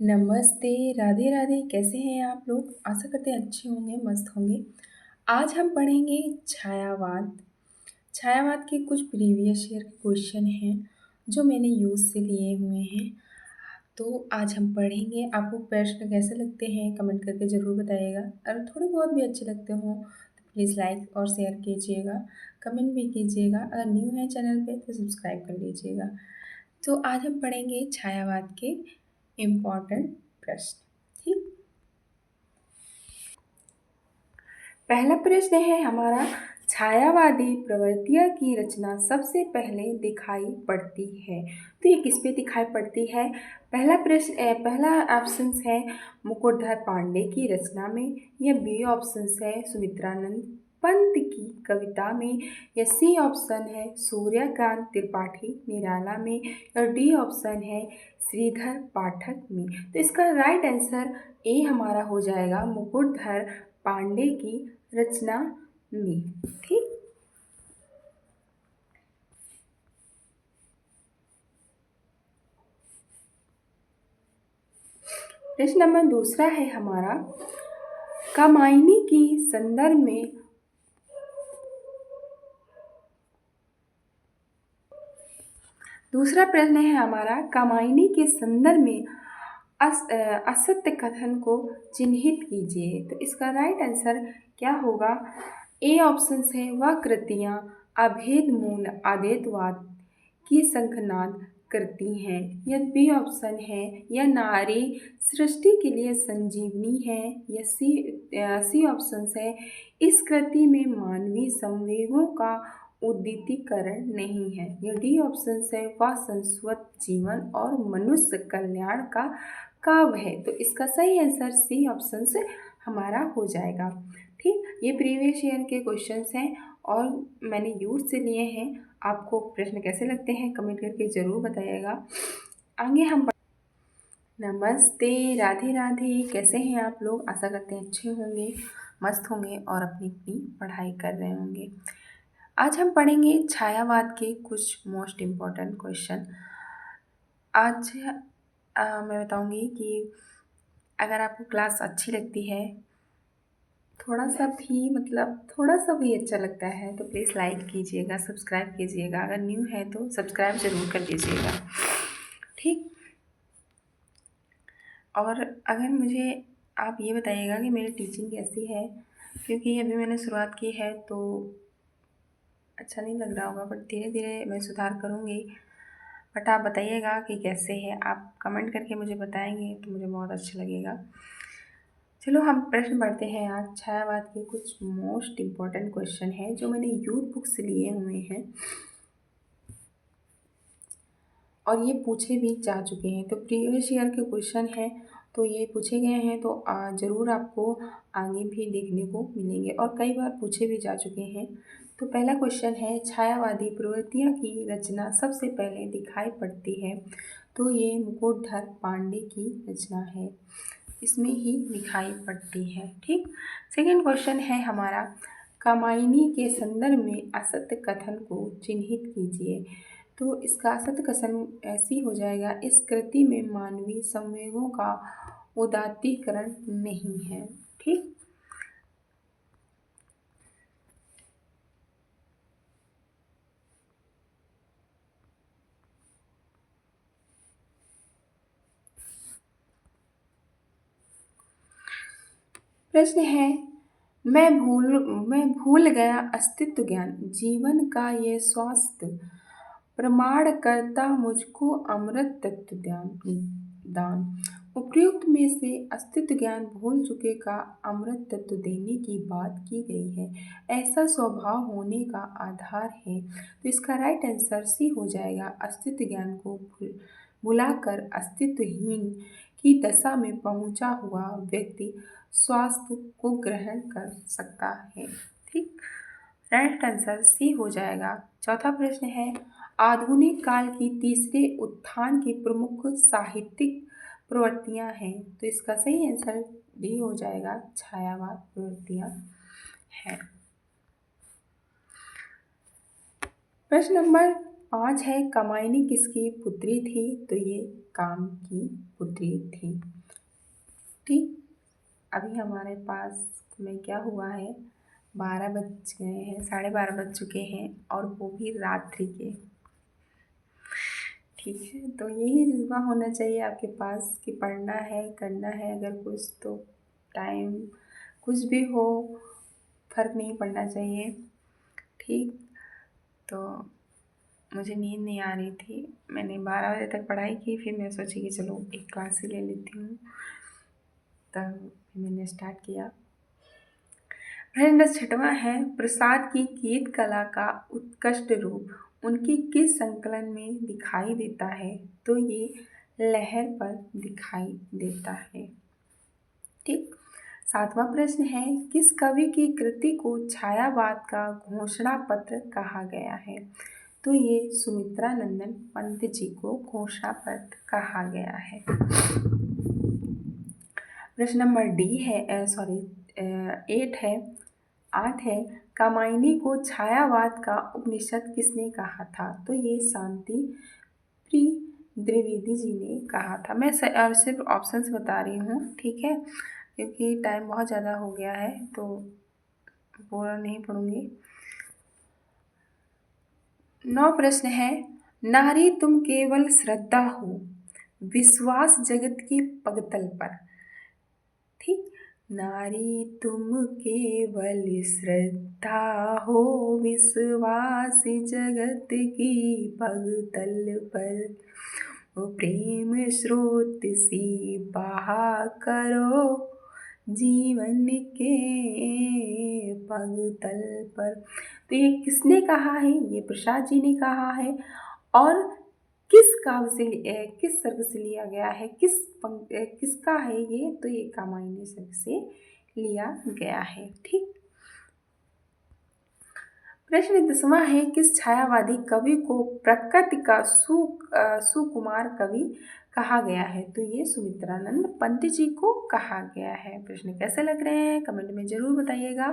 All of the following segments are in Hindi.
नमस्ते, राधे राधे। कैसे हैं आप लोग? आशा करते हैं अच्छे होंगे, मस्त होंगे। आज हम पढ़ेंगे छायावाद। छायावाद के कुछ प्रीवियस ईयर के क्वेश्चन हैं जो मैंने यूज़ से लिए हुए हैं। तो आज हम पढ़ेंगे। आपको प्रश्न कैसे लगते हैं कमेंट करके ज़रूर बताइएगा। अगर थोड़े बहुत भी अच्छे लगते हों तो प्लीज़ लाइक और शेयर कीजिएगा, कमेंट भी कीजिएगा। अगर न्यू है चैनल पे तो सब्सक्राइब कर लीजिएगा। तो आज हम पढ़ेंगे छायावाद के इम्पॉर्टेंट प्रश्न। ठीक, पहला प्रश्न है हमारा, छायावादी प्रवृत्तियाँ की रचना सबसे पहले दिखाई पड़ती है। तो ये किस पे दिखाई पड़ती है? पहला ऑप्शन है मुकुटधर पांडे की रचना में, या बी ऑप्शन है सुमित्रानंद पंत की कविता में, या सी ऑप्शन है सूर्यकांत त्रिपाठी निराला में, और डी ऑप्शन है श्रीधर पाठक में। तो इसका राइट आंसर ए हमारा हो जाएगा मुकुटधर पांडे की रचना में। ठीक, प्रश्न नंबर दूसरा है हमारा, कामायनी की संदर्भ में दूसरा प्रश्न है हमारा, कामायनी के संदर्भ में असत्य कथन को चिन्हित कीजिए। तो इसका राइट आंसर क्या होगा? ए ऑप्शन है वह कृतियाँ अभेद मूल आदेतवाद की शंखनाद करती हैं, या बी ऑप्शन है यह नारी सृष्टि के लिए संजीवनी है, या सी ऑप्शन है इस कृति में मानवीय संवेगों का उद्दीतीकरण नहीं है, या डी ऑप्शन है वह शाश्वत जीवन और मनुष्य कल्याण का काव्य है। तो इसका सही आंसर सी ऑप्शन से हमारा हो जाएगा। ठीक, ये प्रीवियस ईयर के क्वेश्चंस हैं और मैंने यूज से लिए हैं। आपको प्रश्न कैसे लगते हैं कमेंट करके ज़रूर बताइएगा। आगे हम नमस्ते, राधे राधे। कैसे हैं आप लोग? आशा करते हैं अच्छे होंगे, मस्त होंगे और अपनी अपनी पढ़ाई कर रहे होंगे। आज हम पढ़ेंगे छायावाद के कुछ मोस्ट इम्पॉर्टेंट क्वेश्चन। आज मैं बताऊंगी कि अगर आपको क्लास अच्छी लगती है, थोड़ा सा भी अच्छा लगता है तो प्लीज़ लाइक कीजिएगा, सब्सक्राइब कीजिएगा। अगर न्यू है तो सब्सक्राइब ज़रूर कर लीजिएगा। ठीक, और अगर मुझे आप ये बताइएगा कि मेरी टीचिंग कैसी है, क्योंकि अभी मैंने शुरुआत की है तो अच्छा नहीं लग रहा होगा, बट धीरे धीरे मैं सुधार करूँगी। बट आप बताइएगा कि कैसे है, आप कमेंट करके मुझे बताएंगे तो मुझे बहुत अच्छा लगेगा। चलो हम प्रश्न पढ़ते हैं। आज छायावाद के कुछ मोस्ट इम्पॉर्टेंट क्वेश्चन हैं जो मैंने यूथ बुक से लिए हुए हैं और ये पूछे भी जा चुके हैं। तो प्रीवियस ईयर के क्वेश्चन हैं तो ये पूछे गए हैं, तो ज़रूर आपको आगे भी देखने को मिलेंगे और कई बार पूछे भी जा चुके हैं। तो पहला क्वेश्चन है, छायावादी प्रवृत्तियाँ की रचना सबसे पहले दिखाई पड़ती है। तो ये मुकुटधर पांडे की रचना है, इसमें ही दिखाई पड़ती है। ठीक, सेकेंड क्वेश्चन है हमारा, कामायनी के संदर्भ में असत्य कथन को चिन्हित कीजिए। तो इसका असत्य कथन ऐसी हो जाएगा, इस कृति में मानवीय संवेगों का उदात्तीकरण नहीं है। ठीक, प्रश्न है, मैं भूल गया अस्तित्व ज्ञान, जीवन का ये स्वास्थ्य प्रमाण करता मुझको अमृत तत्व दान। उपर्युक्त में से अस्तित्व ज्ञान भूल चुके का अमृत तत्व देने की बात की गई है, ऐसा स्वभाव होने का आधार है। तो इसका राइट आंसर सी हो जाएगा, अस्तित्व ज्ञान को भुलाकर अस्तित्वहीन की दशा में पहुंचा हुआ व्यक्ति स्वास्थ्य को ग्रहण कर सकता है। ठीक, राइट आंसर सी हो जाएगा। चौथा प्रश्न है, आधुनिक काल की तीसरे उत्थान की प्रमुख साहित्यिक प्रवृत्तियां हैं। तो इसका सही आंसर डी हो जाएगा, छायावाद प्रवृत्तियां हैं। प्रश्न नंबर 5 है कामायनी किसकी पुत्री थी, तो ये काम की पुत्री थी। ठीक, अभी हमारे पास में क्या हुआ है, 12 बज गए हैं, 12:30 बज चुके हैं और वो भी रात्रि के। ठीक है, तो यही जज्बा होना चाहिए आपके पास कि पढ़ना है, करना है, अगर कुछ तो टाइम कुछ भी हो फर्क नहीं पड़ना चाहिए। ठीक, तो मुझे नींद नहीं आ रही थी, मैंने 12 बजे तक पढ़ाई की, फिर मैं सोची कि चलो एक क्लास ही ले लेती हूँ, तब मैंने स्टार्ट किया। प्रश्न 6वां है, प्रसाद की गीत कला का उत्कृष्ट रूप उनकी किस संकलन में दिखाई देता है, तो ये लहर पर दिखाई देता है। ठीक, 7वां प्रश्न है, किस कवि की कृति को छायावाद का घोषणा पत्र कहा गया है, तो ये सुमित्रा नंदन पंत जी को घोषणा पत्र कहा गया है। प्रश्न नंबर डी है 8 है, कामायनी को छायावाद का उपनिषद किसने कहा था, तो ये शांति प्रिय द्विवेदी जी ने कहा था। मैं सिर्फ ऑप्शंस बता रही हूँ, ठीक है, क्योंकि टाइम बहुत ज़्यादा हो गया है तो पूरा नहीं पढ़ूंगी। 9 प्रश्न है, नारी तुम केवल श्रद्धा हो, विश्वास जगत की पगतल पर। ठीक, नारी तुम केवल श्रद्धा हो, विश्वास जगत की पगतल पर, ओ प्रेम स्रोत सी बहा करो, जीवन के पगतल पर। तो ये किसने कहा है, ये प्रसाद जी ने कहा है, और किस काव्य से किस सर्ग से लिया गया है, किसका है ये, तो ये कामायनी सर्ग से लिया गया है। ठीक, प्रश्न 10वां है, किस छायावादी कवि को प्रकृति का सुकुमार कवि कहा गया है, तो ये सुमित्रानंद पंत जी को कहा गया है। प्रश्न कैसे लग रहे हैं कमेंट में ज़रूर बताइएगा।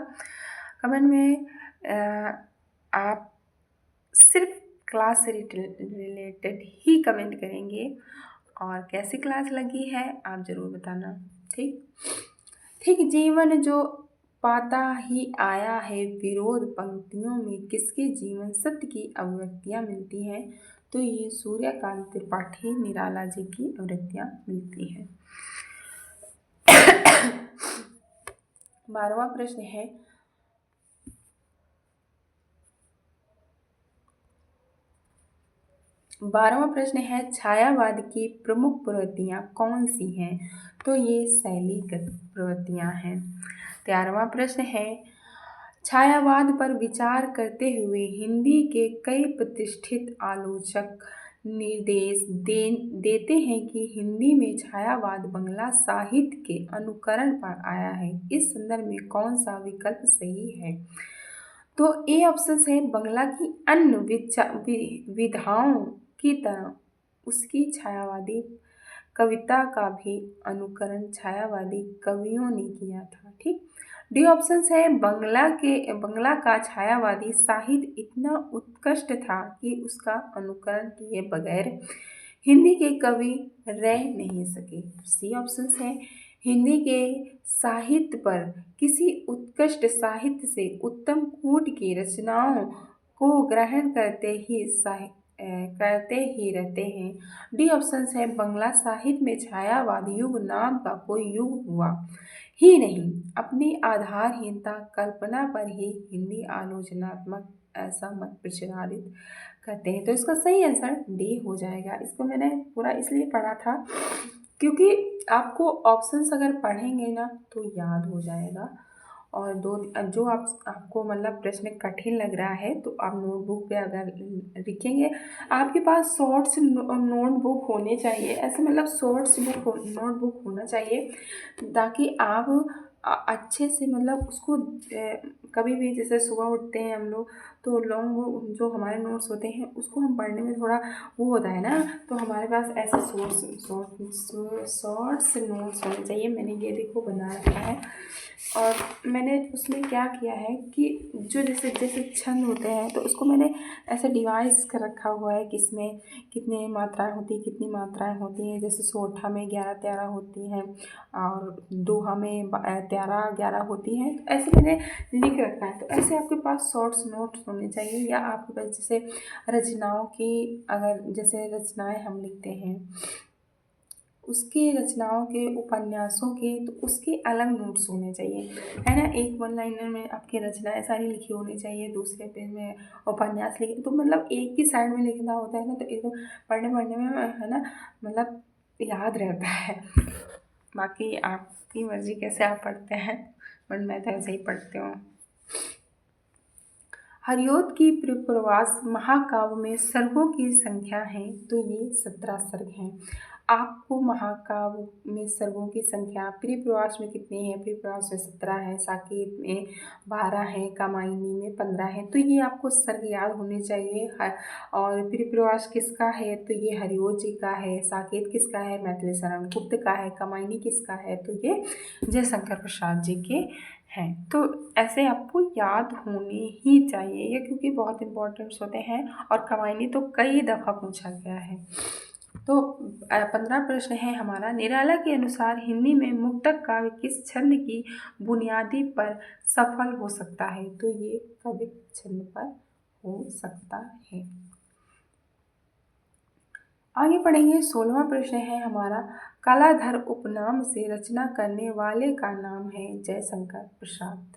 कमेंट में आप सिर्फ क्लास से रिलेटेड ही कमेंट करेंगे, और कैसी क्लास लगी है आप ज़रूर बताना। ठीक, जीवन जो पाता ही आया है विरोध पंक्तियों में, किसके जीवन सत्य की अभिव्यक्तियाँ मिलती हैं, तो ये सूर्यकांत त्रिपाठी निराला जी की अभिव्यक्तियाँ मिलती हैं। 12वां प्रश्न है, छायावाद की प्रमुख प्रवृत्तियाँ कौन सी हैं, तो ये शैलीगत प्रवृत्तियाँ हैं। 13वां प्रश्न है, छायावाद पर विचार करते हुए हिंदी के कई प्रतिष्ठित आलोचक निर्देश देते हैं कि हिंदी में छायावाद बांग्ला साहित्य के अनुकरण पर आया है, इस संदर्भ में कौन सा विकल्प सही है, तो ए ऑप्शन है, बांग्ला की अन्य विधाओं की तरह उसकी छायावादी कविता का भी अनुकरण छायावादी कवियों ने किया था। ठीक, डी ऑप्शन है, बांग्ला का छायावादी साहित्य इतना उत्कृष्ट था कि उसका अनुकरण किए बगैर हिंदी के कवि रह नहीं सके। सी ऑप्शन है, हिंदी के साहित्य पर किसी उत्कृष्ट साहित्य से उत्तम कूट की रचनाओं को ग्रहण करते ही रहते हैं। डी ऑप्शन है, बांग्ला साहित्य में छायावाद युग नाम का कोई युग हुआ ही नहीं, अपनी आधारहीनता कल्पना पर ही हिंदी आलोचनात्मक ऐसा मत प्रचारित करते हैं। तो इसका सही आंसर डी हो जाएगा। इसको मैंने पूरा इसलिए पढ़ा था क्योंकि आपको ऑप्शंस अगर पढ़ेंगे ना तो याद हो जाएगा, और जो आपको मतलब प्रश्न कठिन लग रहा है तो आप नोटबुक पे अगर लिखेंगे, आपके पास शॉर्ट्स नोटबुक होने चाहिए, ऐसे मतलब शॉर्ट्स नोटबुक होना चाहिए, ताकि आप अच्छे से मतलब उसको कभी भी, जैसे सुबह उठते हैं हम लोग तो लॉन्ग जो हमारे नोट्स होते हैं उसको हम पढ़ने में थोड़ा वो होता है ना, तो हमारे पास ऐसे शॉर्ट्स नोट्स होने चाहिए। मैंने ये देखो बना रखा है, और मैंने उसमें क्या किया है कि जो जैसे जैसे छंद होते हैं तो उसको मैंने ऐसे डिवाइस कर रखा हुआ है कि इसमें कितने मात्राएं होती हैं, कितनी मात्राएं होती हैं। जैसे सोठा में 11 13 होती हैं, और दोहा में 13 11 होती हैं। तो ऐसे मैंने लिख रखा है। तो ऐसे आपके पास शॉर्ट्स नोट्स होने चाहिए, या आपके पास जैसे रचनाओं की, अगर जैसे रचनाएं हम लिखते हैं उसके, रचनाओं के, उपन्यासों के, तो उसके अलग नोट्स होने चाहिए, है ना। एक वन लाइनर में आपकी रचनाएं सारी लिखी होनी चाहिए, दूसरे पेज में उपन्यास लिखे, तो मतलब एक ही साइड में लिखना होता है ना, तो एकदम पढ़ने पढ़ने में, है ना, मतलब याद रहता है। बाकी आपकी मर्ज़ी कैसे आप पढ़ते हैं, बट मैं तो ऐसे ही पढ़ती हूँ। हरिओद की प्रवास महाकाव्य में सर्गों की संख्या है, तो ये 17 सर्ग हैं। आपको महाकाव्य में सर्गों की संख्या प्रियप्रवास में कितनी है? प्रियप्रवास में 17 है, साकेत में 12 है, कामायनी में 15 है। तो ये आपको सर्ग याद होने चाहिए। और प्रियप्रवास किसका है? तो ये हरिओद जी का है। साकेत किसका है? मैथिली शरण गुप्त का है। कामायनी किसका है? तो ये जयशंकर प्रसाद जी के हैं। तो ऐसे आपको याद होने ही चाहिए ये, क्योंकि बहुत इंपॉर्टेंट्स होते हैं, और कामायनी तो कई दफ़ा पूछा गया है। तो 15 प्रश्न है हमारा। निराला के अनुसार हिंदी में मुक्तक काव्य किस छंद की बुनियादी पर सफल हो सकता है? तो ये कवित्व छंद पर हो सकता है। आगे पढ़ेंगे। 16वां प्रश्न है हमारा। कलाधर उपनाम से रचना करने वाले का नाम है जयशंकर प्रसाद।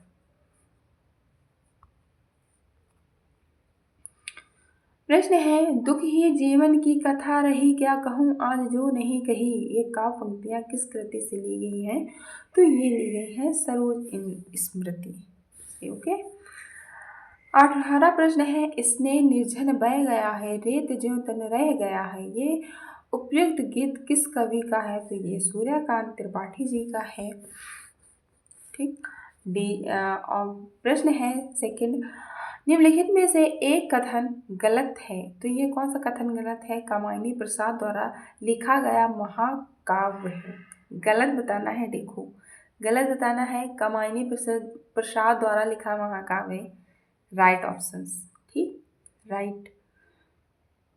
प्रश्न है, दुख ही जीवन की कथा रही, क्या कहूँ आज जो नहीं कही। ये काव्य पंक्तियाँ किस कृति से ली गई हैं? तो ये ली गई है सरोज स्मृति से। ओके। 18वां प्रश्न है, स्नेह निर्जन बह गया है, रेत ज्यों तन रह गया है। ये उपयुक्त गीत किस कवि का है? तो ये सूर्यकांत त्रिपाठी जी का है। ठीक। और प्रश्न है सेकंड, निम्नलिखित में से एक कथन गलत है, तो ये कौन सा कथन गलत है? कामायनी प्रसाद द्वारा लिखा गया महाकाव्य है। गलत बताना है, देखो गलत बताना है। कामायनी प्रसाद द्वारा लिखा महाकाव्य, राइट ऑप्शंस। ठीक, राइट।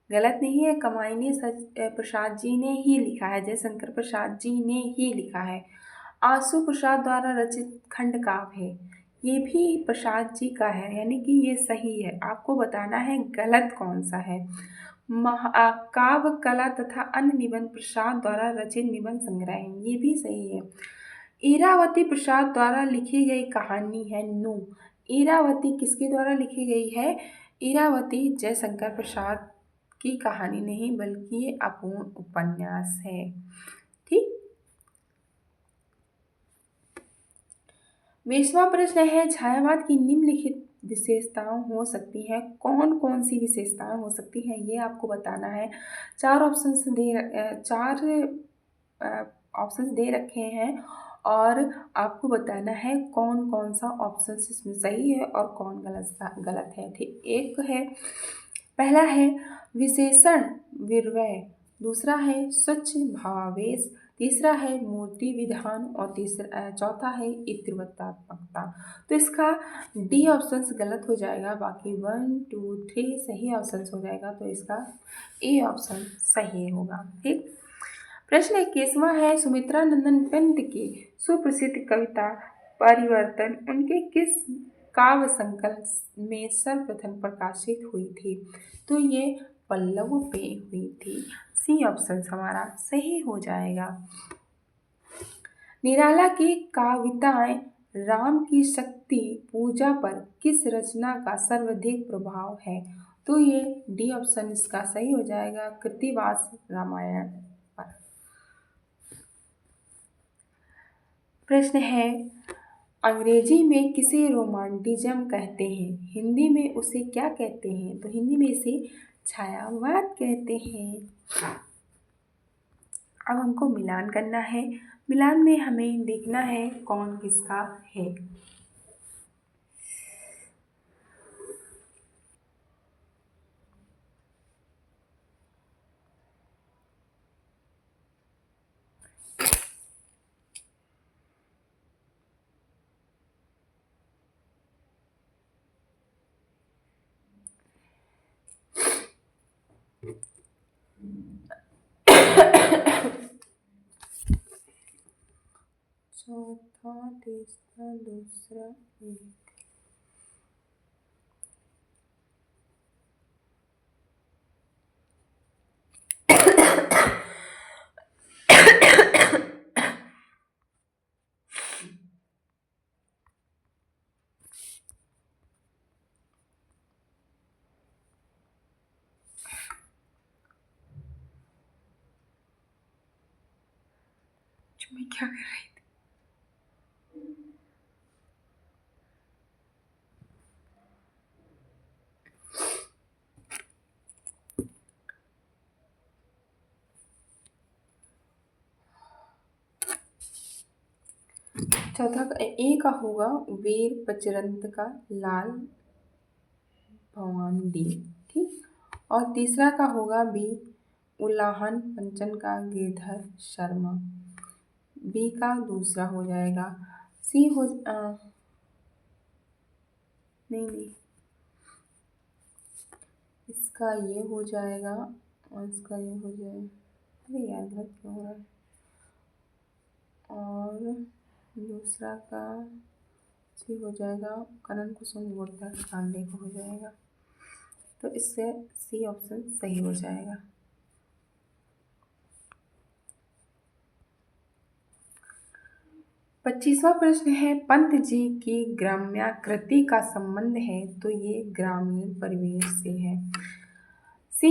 गलत नहीं है, कामायनी प्रसाद जी ने ही लिखा है, जयशंकर प्रसाद जी ने ही लिखा है। आशु प्रसाद द्वारा रचित खंड काव्य है, ये भी प्रसाद जी का है, यानी कि ये सही है। आपको बताना है गलत कौन सा है। काव्य कला तथा अन्य निबंध प्रसाद द्वारा रचित निबंध संग्रह है, ये भी सही है। इरावती प्रसाद द्वारा लिखी गई कहानी है नू। इरावती किसके द्वारा लिखी गई है? इरावती जयशंकर प्रसाद की कहानी नहीं, बल्कि ये अपूर्ण उपन्यास है। ठीक। 20वां प्रश्न है, छायावाद की निम्नलिखित विशेषताएं हो सकती हैं, कौन कौन सी विशेषताएं हो सकती हैं, ये आपको बताना है। चार ऑप्शंस दे रखे हैं, और आपको बताना है कौन कौन सा ऑप्शन इसमें सही है और कौन गलत है। ठीक। एक है, पहला है विशेषण विर्वय, दूसरा है स्वच्छ भावावेश, तीसरा है मूर्ति विधान, और चौथा है इतिवृत्तात्मकता। तो इसका डी ऑप्शन गलत हो जाएगा, बाकी 1 2 3 सही ऑप्शन हो जाएगा, तो इसका ए ऑप्शन सही होगा। ठीक। प्रश्न 21वां है, सुमित्रा नंदन पंत की सुप्रसिद्ध कविता परिवर्तन उनके किस काव्य संकल्प में सर्वप्रथम प्रकाशित हुई थी? तो ये पल्लव पे हुई थी। सी ऑप्शन हमारा सही हो जाएगा। निराला की कविताएं राम की शक्ति पूजा पर किस रचना का सर्वाधिक प्रभाव है? तो ये डी ऑप्शन इसका सही हो जाएगा, कृतिवास रामायण पर। प्रश्न है, अंग्रेजी में किसे रोमांटिज्म कहते हैं, हिंदी में उसे क्या कहते हैं? तो हिंदी में इसे छायावाद कहते हैं। अब हमको मिलान करना है। मिलान में हमें देखना है कौन किसका है। चौथा, तीसरा, दूसरा, एक। मैं क्या कर रही थी? चौथा का ए का होगा वीर बजरंग का लाल भवान दी, ठीक। और तीसरा का होगा बी उल्लाहन पंचन का गिरधर शर्मा। बी का दूसरा हो जाएगा। सी हो नहीं नहीं, इसका ये हो जाएगा और इसका ये हो जाएगा। अरे यार गलत क्यों हो रहा है। और दूसरा का सी हो जाएगा, करण कुसुम गोरधर पांडे को हो जाएगा। तो इससे सी ऑप्शन सही हो जाएगा। 25वां प्रश्न है, पंत जी की ग्राम्याकृति का संबंध है तो ये ग्रामीण परिवेश से है। सी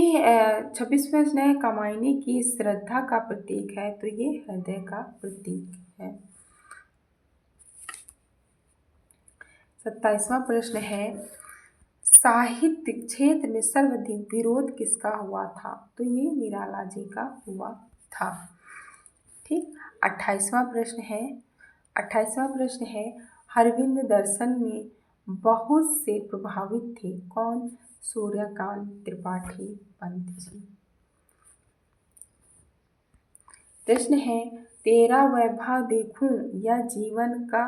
26 प्रश्न है, कामायनी की श्रद्धा का प्रतीक है तो ये हृदय का प्रतीक है। 27वां प्रश्न है, साहित्य क्षेत्र में सर्वाधिक विरोध किसका हुआ था तो ये निराला जी का हुआ था, ठीक। 28वां प्रश्न है, 28वां प्रश्न है, हरविंद दर्शन में बहुत से प्रभावित थे कौन? सूर्यकांत त्रिपाठी पंत जी। प्रश्न है, तेरा वैभव देखूं या जीवन का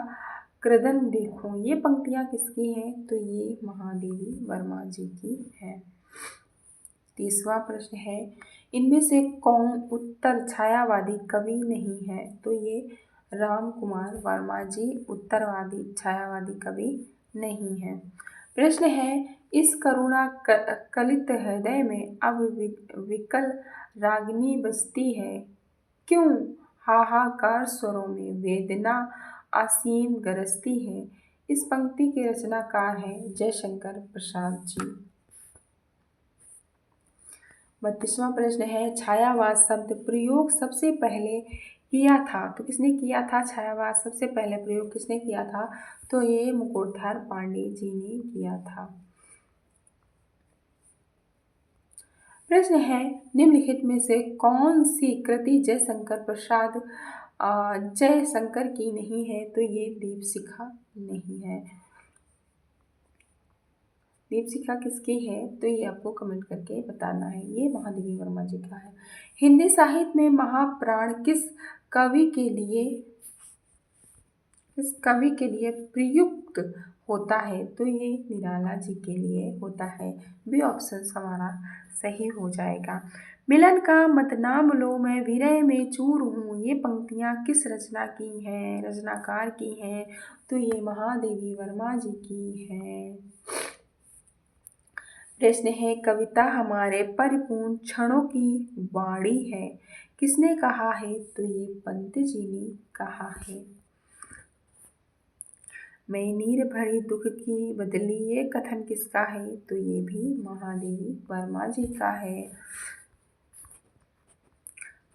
क्रदन देखूं, ये पंक्तियां किसकी हैं तो ये महादेवी वर्मा जी की है। 30वां प्रश्न है, इनमें से कौन उत्तर छायावादी कवि नहीं है तो ये राम कुमार वर्मा जी उत्तरवादी छायावादी कवि नहीं है। प्रश्न है, इस करुणा कलित हृदय में अब विकल रागिनी बजती है क्यों? हाहाकार स्वरों में वेदना असीम गरजती है। इस पंक्ति के रचनाकार हैं जयशंकर प्रसाद जी। 32वां प्रश्न है, छायावाद शब्द प्रयोग सबसे पहले किया था तो किसने किया था? छायावाद सबसे पहले प्रयोग किसने किया था तो ये मुकुटधर पांडे जी ने किया था। प्रश्न है, निम्नलिखित में से कौन सी कृति जयशंकर प्रसाद जयशंकर की नहीं है तो ये दीपशिखा नहीं है। दीपशिखा किसकी है तो ये आपको कमेंट करके बताना है, ये महादेवी वर्मा जी का है। हिंदी साहित्य में महाप्राण किस कवि के लिए प्रयुक्त होता है तो ये निराला जी के लिए होता है। बी ऑप्शन हमारा सही हो जाएगा। मिलन का मत नाम लो मैं विरह में चूर हूँ, ये पंक्तियाँ किस रचना की हैं रचनाकार की हैं तो ये महादेवी वर्मा जी की है। प्रश्न है, कविता हमारे परिपूर्ण क्षणों की वाणी है, किसने कहा है तो ये पंत जी ने कहा है। मैं नीर भरी दुख की बदली ये कथन किसका है तो ये भी महादेवी वर्मा जी का है।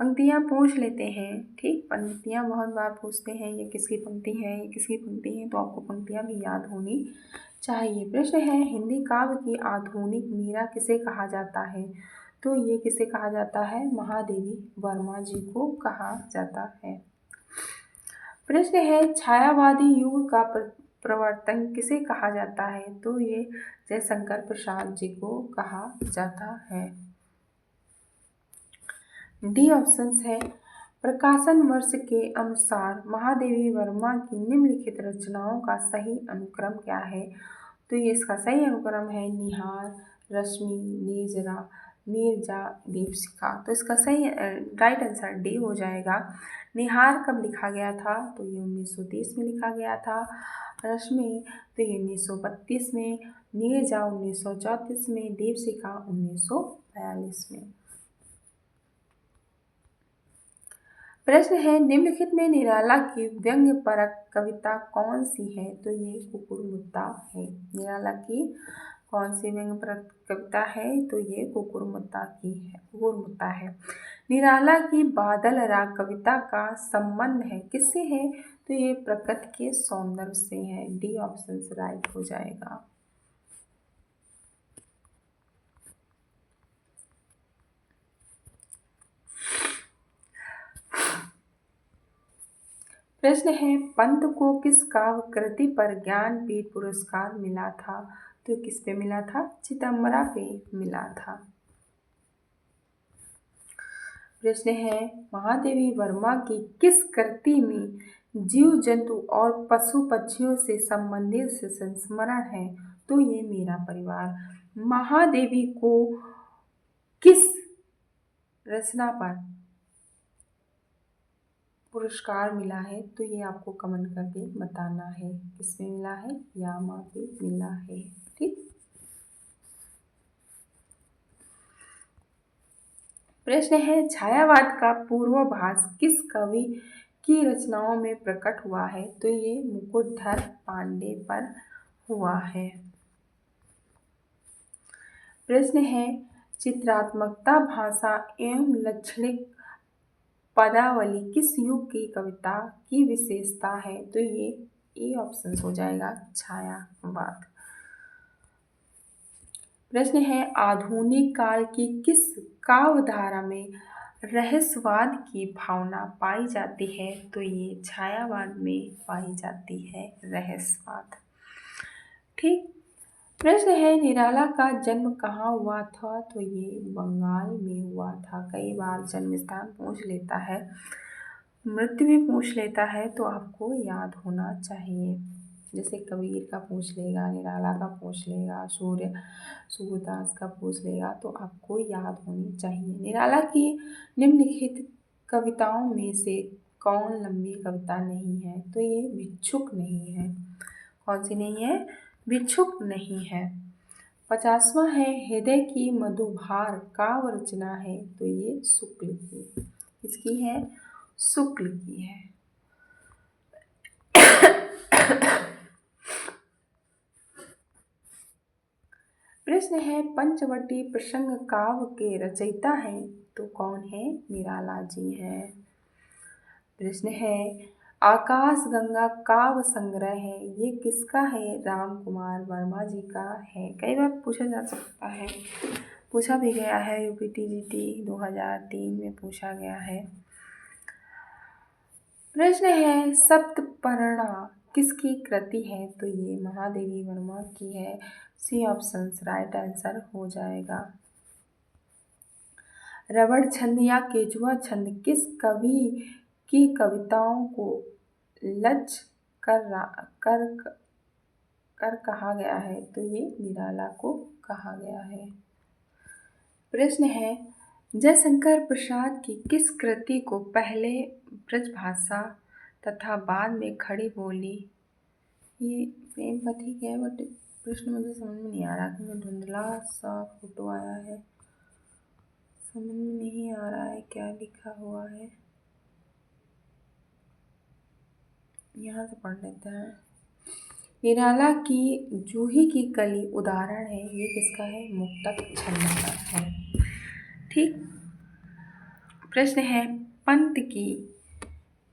पंक्तियाँ पूछ लेते हैं, ठीक। पंक्तियाँ बहुत बार पूछते हैं ये किसकी पंक्ति है ये किसकी पंक्ति है, तो आपको पंक्तियाँ भी याद होनी चाहिए। प्रश्न है, हिंदी काव्य की आधुनिक मीरा किसे कहा जाता है तो ये किसे कहा जाता है? महादेवी वर्मा जी को कहा जाता है। प्रश्न है, छायावादी युग का प्रवर्तन किसे कहा जाता है तो ये जयशंकर प्रसाद जी को कहा जाता है। डी ऑप्शन है, प्रकाशन वर्ष के अनुसार महादेवी वर्मा की निम्नलिखित रचनाओं का सही अनुक्रम क्या है तो ये इसका सही अनुक्रम है निहार, रश्मि, नीजरा, नीरजा दीपशिखा। तो इसका सही राइट आंसर डी हो जाएगा। निहार कब लिखा गया था? तो ये 1930 में लिखा गया था। रश्मि तो ये 1932 में, नीरजा 1934 में, दीपशिखा 1942 में। प्रश्न है निम्नलिखित में निराला की व्यंग्य परक कविता कौन सी है? तो ये कुकुर मुत्ता है। निराला की कौन सी व्यंग्य परक कविता है? तो ये कुकुर मुत्ता की है, कुकुर मुत्ता है। निराला की बादल राग कविता का संबंध है किससे है? तो ये प्रकृति के सौंदर्य से है। डी ऑप्शन राइट हो जाएगा। प्रश्न है पंत को किस काव्य कृति पर ज्ञानपीठ पुरस्कार मिला था? तो किस पे मिला था? चिदंबरा पे मिला था। प्रश्न है महादेवी वर्मा की किस कृति में जीव जंतु और पशु पक्षियों से संबंधित संस्मरण है? तो ये मेरा परिवार। महादेवी को किस रचना पर पुरस्कार मिला है? तो ये आपको कमेंट करके बताना है किसमें मिला है। यामा पे मिला है। ठीक। प्रश्न है छायावाद का पूर्वाभास किस कवि की रचनाओं में प्रकट हुआ है? तो ये मुकुटधर पांडे पर हुआ है। प्रश्न है चित्रात्मकता भाषा एवं लक्षणिक पदावली किस युग की कविता की विशेषता है? तो ये ए ऑप्शन हो जाएगा छायावाद। प्रश्न है आधुनिक काल की किस काव्यधारा में रहस्यवाद की भावना पाई जाती है? तो ये छायावाद में पाई जाती है रहस्यवाद। ठीक। प्रश्न है निराला का जन्म कहाँ हुआ था? तो ये बंगाल में हुआ था। कई बार जन्म स्थान पूछ लेता है, मृत्यु भी पूछ लेता है, तो आपको याद होना चाहिए। जैसे कबीर का पूछ लेगा, निराला का पूछ लेगा, सूरदास का पूछ लेगा, तो आपको याद होनी चाहिए। निराला की निम्नलिखित कविताओं में से कौन लंबी कविता नहीं है? तो ये भिक्षुक नहीं है। कौन सी नहीं है? भिक्षुक नहीं है। 50वां है हृदय की मधुभार काव्य रचना है? तो ये शुक्ल की। किसकी है? शुक्ल की है। प्रश्न है पंचवटी प्रसंग काव्य के रचयिता हैं? तो कौन है? निराला जी है। प्रश्न है आकाश गंगा काव्य संग्रह है, ये किसका है? राम कुमार वर्मा जी का है। कई बार पूछा जा सकता है, पूछा भी गया है। यूपीटीजीटी 2003 में पूछा गया है। प्रश्न है सप्तपर्णा किसकी कृति है? तो ये महादेवी वर्मा की है। सी ऑप्शन राइट आंसर हो जाएगा। रबड़ छंद या केचुआ छंद किस कवि की कविताओं को लक्ष्य कर कहा गया है? तो ये निराला को कहा गया है। प्रश्न है जयशंकर प्रसाद की किस कृति को पहले ब्रजभाषा तथा बाद में खड़ी बोली? ये प्रेम पथिक है, बट प्रश्न मुझे समझ में नहीं आ रहा क्योंकि धुंधला सा फोटो आया है, समझ में नहीं आ रहा है क्या लिखा हुआ है। यहाँ से पढ़ लेते हैं। निराला की जूही की कली उदाहरण है, ये किसका है? मुक्तक छंद का है। ठीक। प्रश्न है पंत की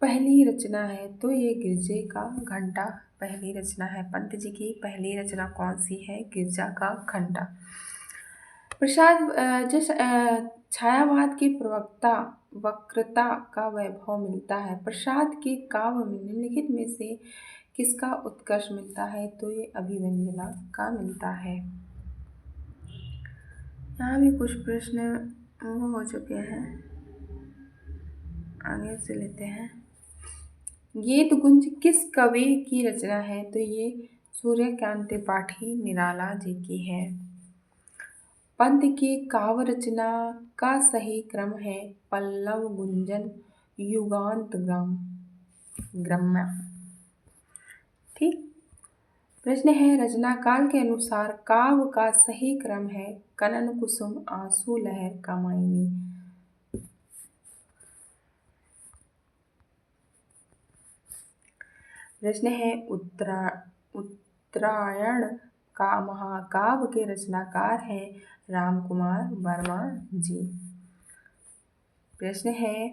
पहली रचना है? तो ये गिरजे का घंटा पहली रचना है। पंत जी की पहली रचना कौन सी है? गिरजा का घंटा। प्रसाद जिस छायावाद की प्रवक्ता वक्रता का वैभव मिलता है, प्रसाद के काव्य में निम्नलिखित में से किसका उत्कर्ष मिलता है? तो ये अभिव्यंजना का मिलता है। यहाँ भी कुछ प्रश्न वो हो चुके हैं, आगे से लेते हैं। गीतगुंज किस कवि की रचना है? तो ये सूर्यकांत त्रिपाठी निराला जी की है। पंत की काव्य रचना का सही क्रम है पल्लव गुंजन युगांत ग्रम्य। ठीक। प्रश्न है रचना काल के अनुसार काव्य का सही क्रम है कनन कुसुम आंसू लहर कामायनी। प्रश्न है उत्तरायण का महाकाव्य के रचनाकार हैं रामकुमार वर्मा जी। प्रश्न है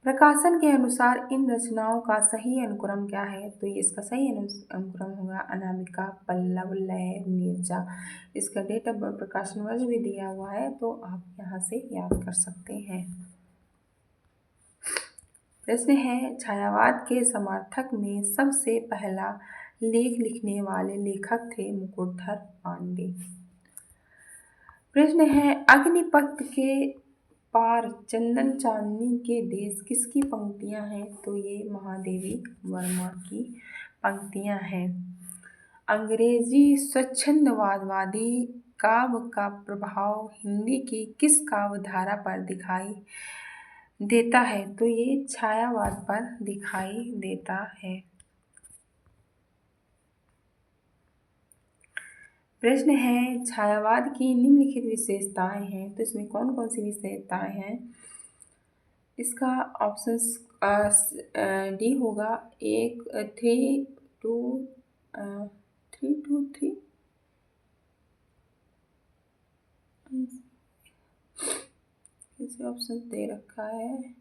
प्रकाशन के अनुसार इन रचनाओं का सही अनुक्रम क्या है? तो ये इसका सही अनुक्रम होगा अनामिका पल्लव लय नीरजा। इसका डेट ऑफ बर्थ प्रकाशन वर्ष भी दिया हुआ है तो आप यहाँ से याद कर सकते हैं। प्रश्न है छायावाद के समर्थक में सबसे पहला लेख लिखने वाले लेखक थे मुकुटधर पांडे। प्रश्न है अग्निपथ के पार चंदन चांदनी के देश किसकी पंक्तियां हैं? तो ये महादेवी वर्मा की पंक्तियां हैं। अंग्रेजी स्वच्छंदवादी काव्य का प्रभाव हिंदी की किस काव्य धारा पर दिखाई देता है? तो ये छायावाद पर दिखाई देता है। प्रश्न है छायावाद की निम्नलिखित विशेषताएं हैं तो इसमें कौन कौन सी विशेषताएं हैं? इसका ऑप्शंस डी होगा 1 3 2 3 2 3 इसे ऑप्शन दे रखा है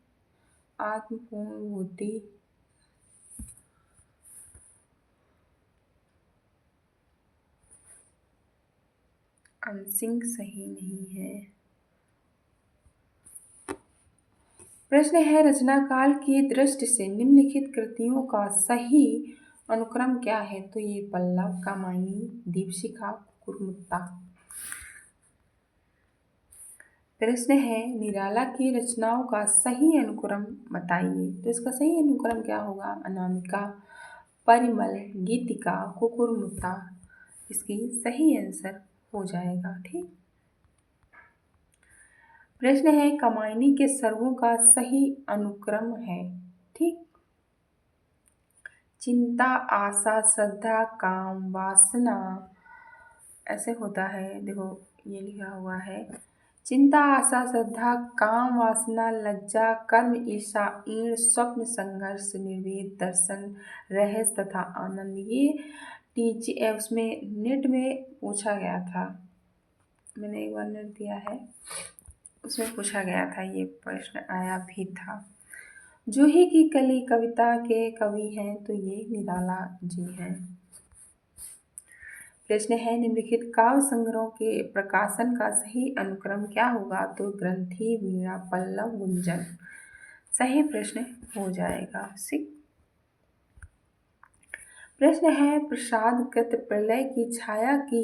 आत्मपूर्णभूति अंशिंग सही नहीं है। प्रश्न है रचना काल की दृष्टि से निम्नलिखित कृतियों का सही अनुक्रम क्या है? तो ये पल्लव कामायनी दीपशिखा कुकुरमुत्ता। प्रश्न है निराला की रचनाओं का सही अनुक्रम बताइए। तो इसका सही अनुक्रम क्या होगा? अनामिका परिमल गीतिका कुकुरमुत्ता इसकी सही आंसर हो जाएगा। ठीक। प्रश्न है कामायनी के सर्गों का सही अनुक्रम है। ठीक। चिंता आशा श्रद्धा काम वासना ऐसे होता है। देखो ये लिखा हुआ है चिंता आशा श्रद्धा काम वासना लज्जा कर्म ईर्षा ईण स्वप्न संघर्ष निर्वेद दर्शन रहस्य तथा आनंद। ये उसमें नेट में पूछा गया था। मैंने एक बार नेट दिया है उसमें पूछा गया था ये प्रश्न आया भी था। जूही की कली कविता के कवि हैं तो ये निराला जी हैं। प्रश्न है निम्नलिखित काव्य संग्रहों के प्रकाशन का सही अनुक्रम क्या होगा? तो ग्रंथि वीणा पल्लव गुंजन सही प्रश्न हो जाएगा। प्रश्न है प्रसादकृत प्रलय की छाया की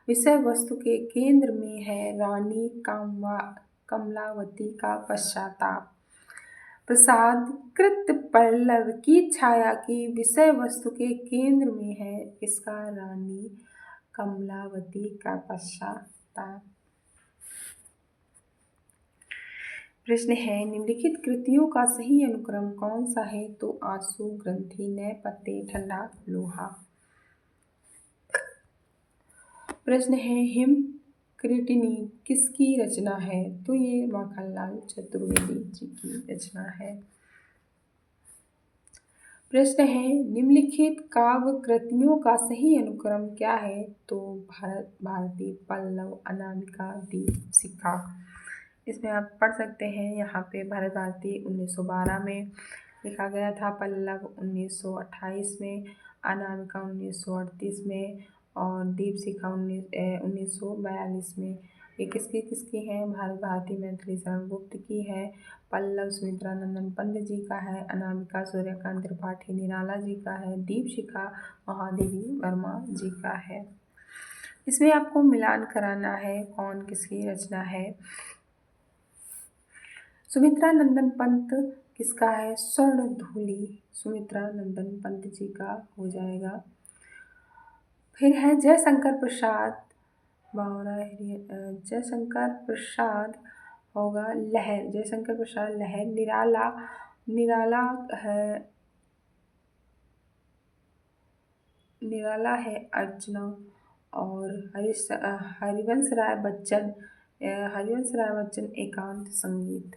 विषय वस्तु के केंद्र में है रानी कमलावती का पश्चाताप। प्रसादकृत पल्लव की छाया की विषय वस्तु के केंद्र में है इसका रानी कमलावती का पश्चाताप। प्रश्न है निम्नलिखित कृतियों का सही अनुक्रम कौन सा है? तो आंसू ग्रंथि नए पत्ते ठंडा लोहा। प्रश्न है हिम कृतिनी किसकी रचना है? तो ये माखनलाल चतुर्वेदी जी की रचना है। प्रश्न है निम्नलिखित काव्य कृतियों का सही अनुक्रम क्या है? तो भारत भारती पल्लव अनामिका दीपशिखा। इसमें आप पढ़ सकते हैं यहाँ पे भारत भारती 1912 में लिखा गया था, पल्लव 1928 में, अनामिका 1938 में और दीपशिखा 1942 में। ये किसकी है? भारत भारती मैथिली शरण गुप्त की है, पल्लव सुमित्रा नंदन पंत जी का है, अनामिका सूर्यकांत त्रिपाठी निराला जी का है, दीपशिखा महादेवी वर्मा जी का है। इसमें आपको मिलान कराना है कौन किसकी रचना है। सुमित्रा नंदन पंत किसका है? स्वर्ण धूली सुमित्रा नंदन पंत जी का हो जाएगा। फिर है जयशंकर प्रसाद बावरा जयशंकर प्रसाद होगा लहर, जयशंकर प्रसाद लहर। निराला, निराला है, निराला है अर्चना। और हरिवंश राय बच्चन, हरिवंश राय बच्चन एकांत संगीत।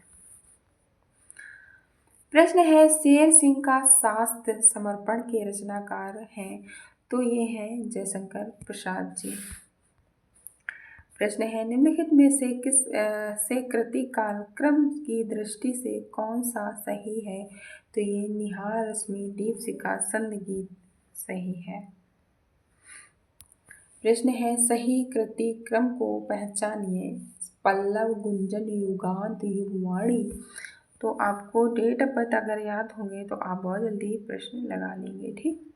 प्रश्न है शेर सिंह का शास्त्र समर्पण के रचनाकार हैं, तो ये हैं जयशंकर प्रसाद जी। प्रश्न है निम्नलिखित में से किस से कृति कालक्रम की दृष्टि से कौन सा सही है, तो ये निहार रश्मि दीपशिखा संगीत सही है। प्रश्न है सही कृति क्रम को पहचानिए, पल्लव, गुंजन, युगांत, युगवाणी। तो आपको डेट ऑफ बर्थ अगर याद होंगे तो आप बहुत जल्दी प्रश्न लगा लेंगे, ठीक।